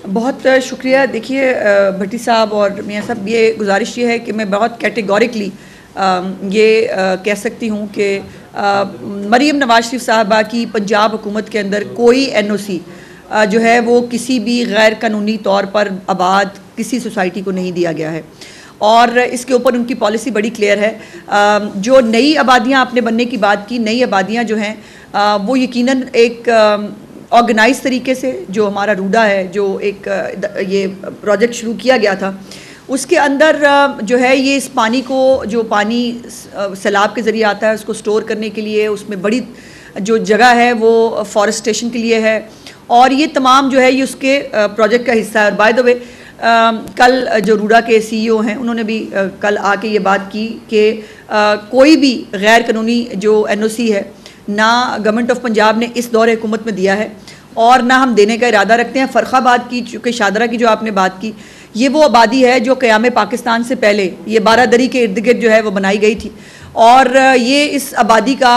बहुत शुक्रिया। देखिए भट्टी साहब और मियाँ साहब, ये गुजारिश ये है कि मैं बहुत कैटेगोरिकली ये कह सकती हूँ कि मरीम नवाज शरीफ साहबा की पंजाब हुकूमत के अंदर कोई NOC जो है वो किसी भी गैर कानूनी तौर पर आबाद किसी सोसाइटी को नहीं दिया गया है, और इसके ऊपर उनकी पॉलिसी बड़ी क्लियर है। जो नई आबादियाँ आपने बनने की बात की, नई आबादियाँ जो हैं वो यकीनन एक ऑर्गेनाइज तरीके से, जो हमारा रूडा है, जो एक ये प्रोजेक्ट शुरू किया गया था, उसके अंदर जो है ये इस पानी को, जो पानी सैलाब के ज़रिए आता है, उसको स्टोर करने के लिए उसमें बड़ी जो जगह है वो फॉरेस्टेशन के लिए है, और ये तमाम जो है ये उसके प्रोजेक्ट का हिस्सा है। और बाय द वे कल जो रूडा के CEO हैं उन्होंने भी कल आके ये बात की कि कोई भी गैर कानूनी जो NOC है ना गवर्नमेंट ऑफ पंजाब ने इस दौर हुकूमत में दिया है और ना हम देने का इरादा रखते हैं। फ़र्खाबाद की, चूँकि शादरा की जो आपने बात की, ये वो आबादी है जो क़याम पाकिस्तान से पहले ये बारादरी के इर्द गिर्द जो है वो बनाई गई थी, और ये इस आबादी का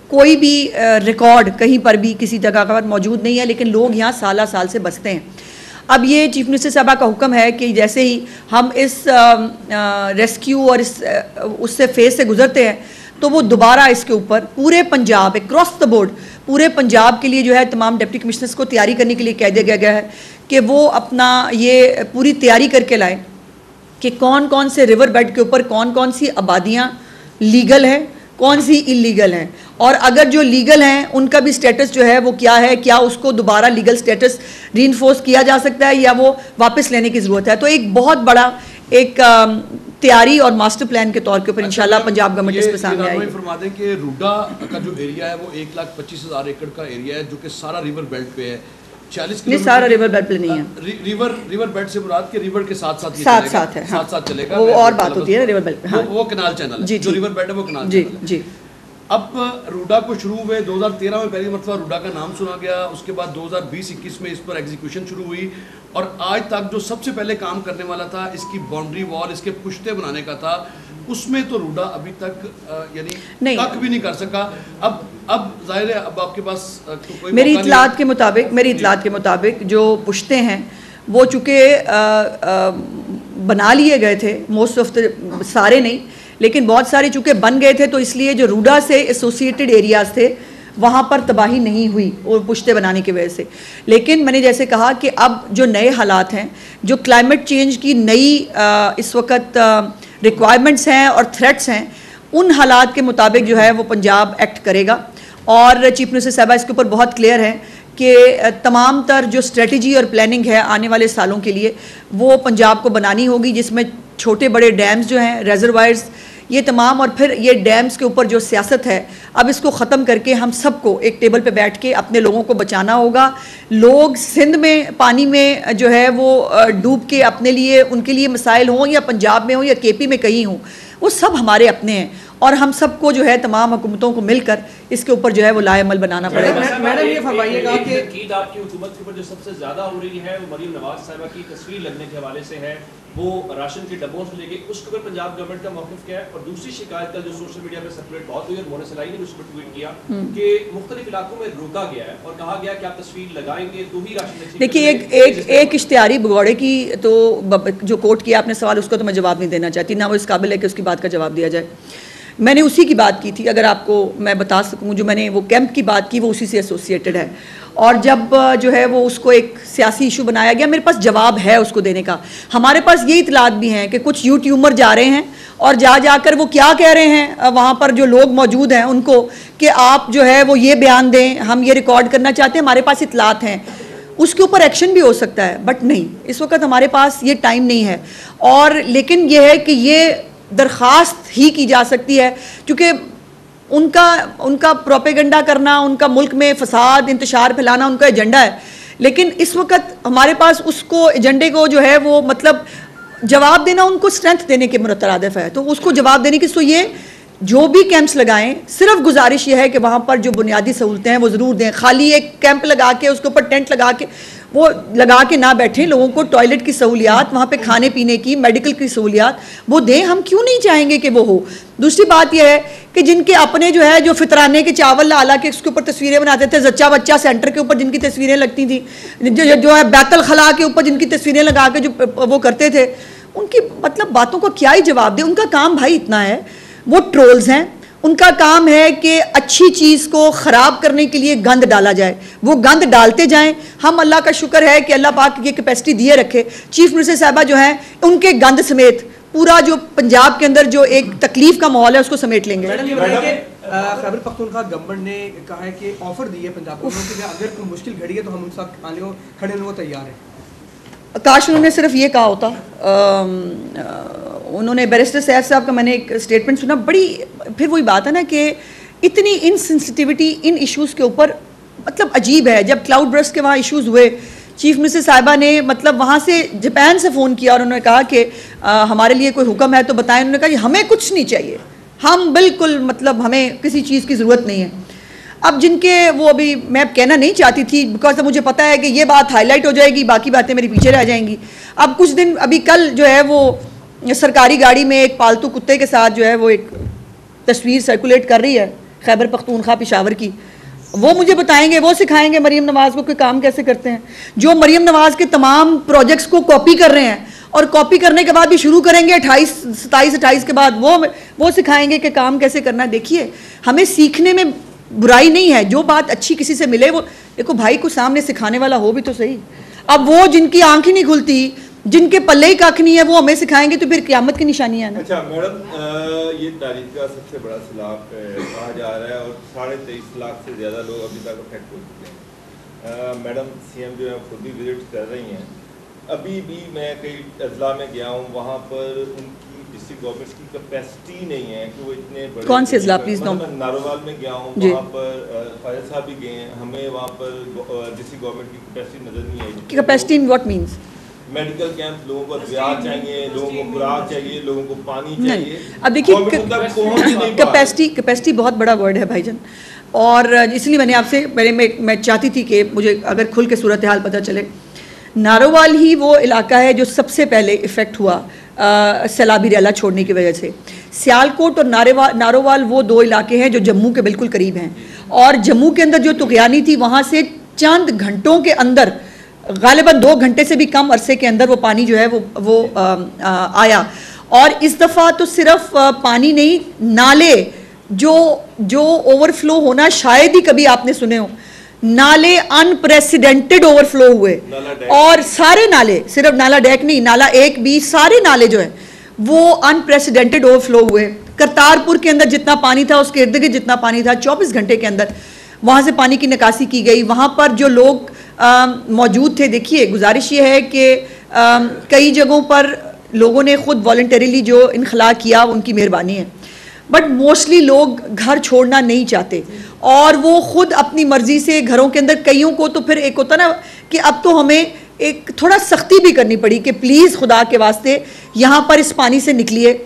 कोई भी रिकॉर्ड कहीं पर भी किसी जगह पर मौजूद नहीं है, लेकिन लोग यहाँ साल साल से बसते हैं। अब ये चीफ मिनिस्टर साहबा का हुक्म है कि जैसे ही हम इस रेस्क्यू और इस उससे फेज़ से गुजरते हैं तो वो दोबारा इसके ऊपर पूरे पंजाब, अक्रॉस द बोर्ड पूरे पंजाब के लिए जो है तमाम डिप्टी कमिश्नर्स को तैयारी करने के लिए कह दिया गया है कि वो अपना ये पूरी तैयारी करके लाएं कि कौन कौन से रिवर बेड के ऊपर कौन कौन सी आबादियाँ लीगल हैं, कौन सी इलीगल हैं, और अगर जो लीगल हैं उनका भी स्टेटस जो है वो क्या है, क्या उसको दोबारा लीगल स्टेटस रीइंफोर्स किया जा सकता है या वो वापस लेने की ज़रूरत है। तो एक बहुत बड़ा एक तैयारी और मास्टर प्लान के तौर के ऊपर इंशाल्लाह पंजाब गवर्नमेंट इस पे सामने आएगी। फरमा दें कि रूडा का जो एरिया है वो 1,25,000 एकड़ का एरिया है, जो कि सारा रिवर बेल्ट पे है। 40 किलोमीटर सारा रिवर बेल्ट पे नहीं है। रिवर बेल्ट से मुराद के रिवर के साथ है, साथ चलेगा। वो और बात होती है रिवर बेल्ट, वो कनाल चैनल है, जो रिवर बेल्ट है वो कनाल चैनल है। जी। अब रूडा को शुरू हुए 2013 में पहली मरतबा रूडा का नाम सुना गया, उसके बाद 2020-21 में इस पर एग्जीक्यूशन शुरू हुई, और आज तक जो सबसे पहले काम करने वाला था इसकी बाउंड्री वॉल, इसके पुश्ते बनाने का था, उसमें तो रूडा अभी तक यानी तक भी नहीं कर सका। अब जाहिर है अब आपके पास तो कोई मेरी इतलात के मुताबिक जो पुश्ते हैं वो चूँकि बना लिए गए थे, मोस्ट ऑफ द सारे नहीं, लेकिन बहुत सारे चूँकि बन गए थे, तो इसलिए जो रूडा से एसोसिएटेड एरियाज़ थे वहाँ पर तबाही नहीं हुई और पुश्ते बनाने की वजह से। लेकिन मैंने जैसे कहा कि अब जो नए हालात हैं, जो क्लाइमेट चेंज की नई इस वक्त रिक्वायरमेंट्स हैं और थ्रेट्स हैं, उन हालात के मुताबिक जो है वो पंजाब एक्ट करेगा। और चीफ मिनिस्टर साहबा इसके ऊपर बहुत क्लियर है कि तमाम तर जो स्ट्रेटजी और प्लानिंग है आने वाले सालों के लिए वो पंजाब को बनानी होगी, जिसमें छोटे बड़े डैम्स जो हैं, रेजरवायर्स, ये तमाम, और फिर ये डैम्स के ऊपर जो सियासत है अब इसको ख़त्म करके हम सबको एक टेबल पे बैठ के अपने लोगों को बचाना होगा। लोग सिंध में पानी में जो है वो डूब के अपने लिए, उनके लिए मसाइल हों या पंजाब में हो या KP में कहीं हों, वो सब हमारे अपने हैं, और हम सबको जो है तमाम हुकूमतों को मिलकर इसके ऊपर जो है वो लाएअमल बनाना पड़ेगा। मैडम ये फरमाइएगा कि ईद आपकी हुकूमत के ऊपर जो सबसे ज़्यादा हो रही है वो मरीम नवाज साहिबा की तस्वीर लगने के हवाले से है, वो राशन के डब्बों से लेके उसके ऊपर पंजाब गवर्नमेंट का मौक़िफ़ क्या है। और दूसरी शिकायत का जो सोशल मीडिया पे सर्कुलेट बहुत हुई और मोना सलाई ने उस पर ट्वीट किया कि मुख्तलिफ इलाकों में रोका गया है और कहा गया कि आप तस्वीर लगाएंगे तो ही राशन। देखिए एक इश्तिहारी भगौड़े की तो जो कोट किया आपने सवाल, उसको तो मैं जवाब नहीं देना चाहती, ना वो इस काबिल है कि उसकी बात का जवाब दिया जाए। मैंने उसी की बात की थी, अगर आपको मैं बता सकूं, जो मैंने वो कैंप की बात की वो उसी से एसोसिएटेड है, और जब जो है वो उसको एक सियासी इशू बनाया गया, मेरे पास जवाब है उसको देने का। हमारे पास ये इतलात भी हैं कि कुछ यूट्यूबर जा रहे हैं और जाकर वो क्या कह रहे हैं वहाँ पर जो लोग मौजूद हैं उनको, कि आप जो है वो ये बयान दें, हम ये रिकॉर्ड करना चाहते हैं। हमारे पास इतलात हैं, उसके ऊपर एक्शन भी हो सकता है, बट नहीं, इस वक्त हमारे पास ये टाइम नहीं है। और लेकिन ये है कि ये दरख्वास्त ही की जा सकती है, क्योंकि उनका प्रोपेगेंडा करना, उनका मुल्क में फसाद इंतशार फैलाना उनका एजेंडा है, लेकिन इस वक्त हमारे पास उसको एजेंडे को जो है वो मतलब जवाब देना उनको स्ट्रेंथ देने के मुतरादिफ है, तो उसको जवाब देने की, सो ये जो भी कैंप्स लगाएं, सिर्फ गुजारिश ये है कि वहाँ पर जो बुनियादी सहूलतें हैं वो ज़रूर दें। खाली एक कैंप लगा के उसके ऊपर टेंट लगा के वो लगा के ना बैठें, लोगों को टॉयलेट की सहूलियात, वहाँ पे खाने पीने की, मेडिकल की सहूलियात वो दें। हम क्यों नहीं चाहेंगे कि वो हो। दूसरी बात यह है कि जिनके अपने जो है, जो फितराने के चावल ला के उसके ऊपर तस्वीरें बनाते थे, जच्चा बच्चा सेंटर के ऊपर जिनकी तस्वीरें लगती थी, जो है बैतल खला के ऊपर जिनकी तस्वीरें लगा के जो वो करते थे, उनकी मतलब बातों का क्या ही जवाब दे। उनका काम भाई इतना है, वो ट्रोल्स हैं, उनका काम है कि अच्छी चीज़ को ख़राब करने के लिए गंद डाला जाए, वो गंद डालते जाएं। हम अल्लाह का शुक्र है कि अल्लाह पाक ये कैपेसिटी दिए रखे। चीफ मिनिस्टर साहबा जो हैं, उनके गंद समेत पूरा जो पंजाब के अंदर जो एक तकलीफ का माहौल है उसको समेट लेंगे। खैबर पख्तूनख्वा गवर्नमेंट ने कहा है कि ऑफर दी है पंजाब को कि अगर कोई मुश्किल घड़ी है तो हम उनके साथ आने को खड़े होने को तैयार हैं। काश उन्होंने सिर्फ ये कहा होता। उन्होंने बैरिस्टर सैफ साहब का मैंने एक स्टेटमेंट सुना, बड़ी फिर वही बात है ना कि इतनी इनसेंसिटिविटी इन इश्यूज़ के ऊपर, मतलब अजीब है। जब क्लाउड बर्स्ट के वहाँ इश्यूज़ हुए, चीफ मिनिस्टर साहिबा ने मतलब वहाँ से जापान से फ़ोन किया और उन्होंने कहा कि हमारे लिए कोई हुक्म है तो बताएं। उन्होंने कहा हमें कुछ नहीं चाहिए, हम बिल्कुल मतलब हमें किसी चीज़ की ज़रूरत नहीं है। अब जिनके वो अभी मैं अब कहना नहीं चाहती थी बिकॉज मुझे पता है कि ये बात हाईलाइट हो जाएगी, बाकी बातें मेरी पीछे रह जाएंगी। अब कुछ दिन अभी कल जो है वो सरकारी गाड़ी में एक पालतू कुत्ते के साथ जो है वो एक तस्वीर सर्कुलेट कर रही है खैबर पख्तूनख्वा पेशावर की। वो मुझे बताएंगे, वो सिखाएंगे मरीम नवाज़ को कि काम कैसे करते हैं। जो मरीम नवाज़ के तमाम प्रोजेक्ट्स को कॉपी कर रहे हैं और कॉपी करने के बाद भी शुरू करेंगे 27-28 के बाद वो सिखाएंगे कि काम कैसे करना है। देखिए हमें सीखने में बुराई नहीं है, जो बात अच्छी किसी से मिले वो देखो भाई को सामने सिखाने वाला हो भी तो सही। अब वो जिनकी आंख ही नहीं खुलती, जिनके पल्ले ही कख नहीं है, वो हमें सिखाएंगे तो फिर क़यामत की निशानी है ना। अच्छा मैडम, ये तारीख का सबसे बड़ा सैलाब कहा जा रहा है और 23.5 लाख से ज़्यादा लोग अभी तक अफेक्ट हो चुके हैं। मैडम सीएम जो है खुद भी विजिट कर रही हैं। अभी भी मैं कई अजला में गया हूँ, वहाँ पर उनकी डिस्ट्रिक्ट गवर्नमेंट की कैपेसिटी नहीं है कि वो इतने बड़े। कौन से अजला प्लीज? नारोवाल में गया हूँ, वहाँ पर फायद साहब भी गए हैं, हमें वहाँ पर डिस्ट्रिक्ट गवर्नमेंट की कैपेसिटी नज़र नहीं आई। Capacity in what means? Medical camp, लोगों को ब्याज चाहिए, लोगों को खुराक चाहिए, लोगों को पानी चाहिए। अब देखिए कैपेसिटी बहुत बड़ा वर्ड है भाईजान, और इसलिए मैंने आपसे मैं चाहती थी कि मुझे अगर खुल के सूरत हाल पता चले। नारोवाल ही वो इलाका है जो सबसे पहले इफ़ेक्ट हुआ सैलाबी रैला छोड़ने की वजह से। सियालकोट और नारोवाल वो दो इलाके हैं जो जम्मू के बिल्कुल करीब हैं, और जम्मू के अंदर जो तुगयानी थी वहाँ से चंद घंटों के अंदर, गालिबन 2 घंटे से भी कम अरसे के अंदर वो पानी जो है वो आया। और इस दफ़ा तो सिर्फ पानी नहीं, नाले जो ओवरफ्लो होना शायद ही कभी आपने सुने हो, नाले अनप्रेसिडेंटेड ओवरफ्लो हुए। और सारे नाले, सिर्फ नाला डैक नहीं, नाला 1B, सारे नाले जो है वो अनप्रेसिडेंटेड ओवरफ्लो हुए। करतारपुर के अंदर जितना पानी था उसके इर्द गिर्द जितना पानी था 24 घंटे के अंदर वहाँ से पानी की निकासी की गई। वहाँ पर जो लोग मौजूद थे, देखिए गुजारिश ये है कि कई जगहों पर लोगों ने खुद वॉलंटरीली जो इनखला किया उनकी मेहरबानी है, बट मोस्टली लोग घर छोड़ना नहीं चाहते और वो खुद अपनी मर्जी से घरों के अंदर, कईयों को तो फिर एक होता ना कि अब तो हमें एक थोड़ा सख्ती भी करनी पड़ी कि प्लीज़ खुदा के वास्ते यहाँ पर इस पानी से निकलिए।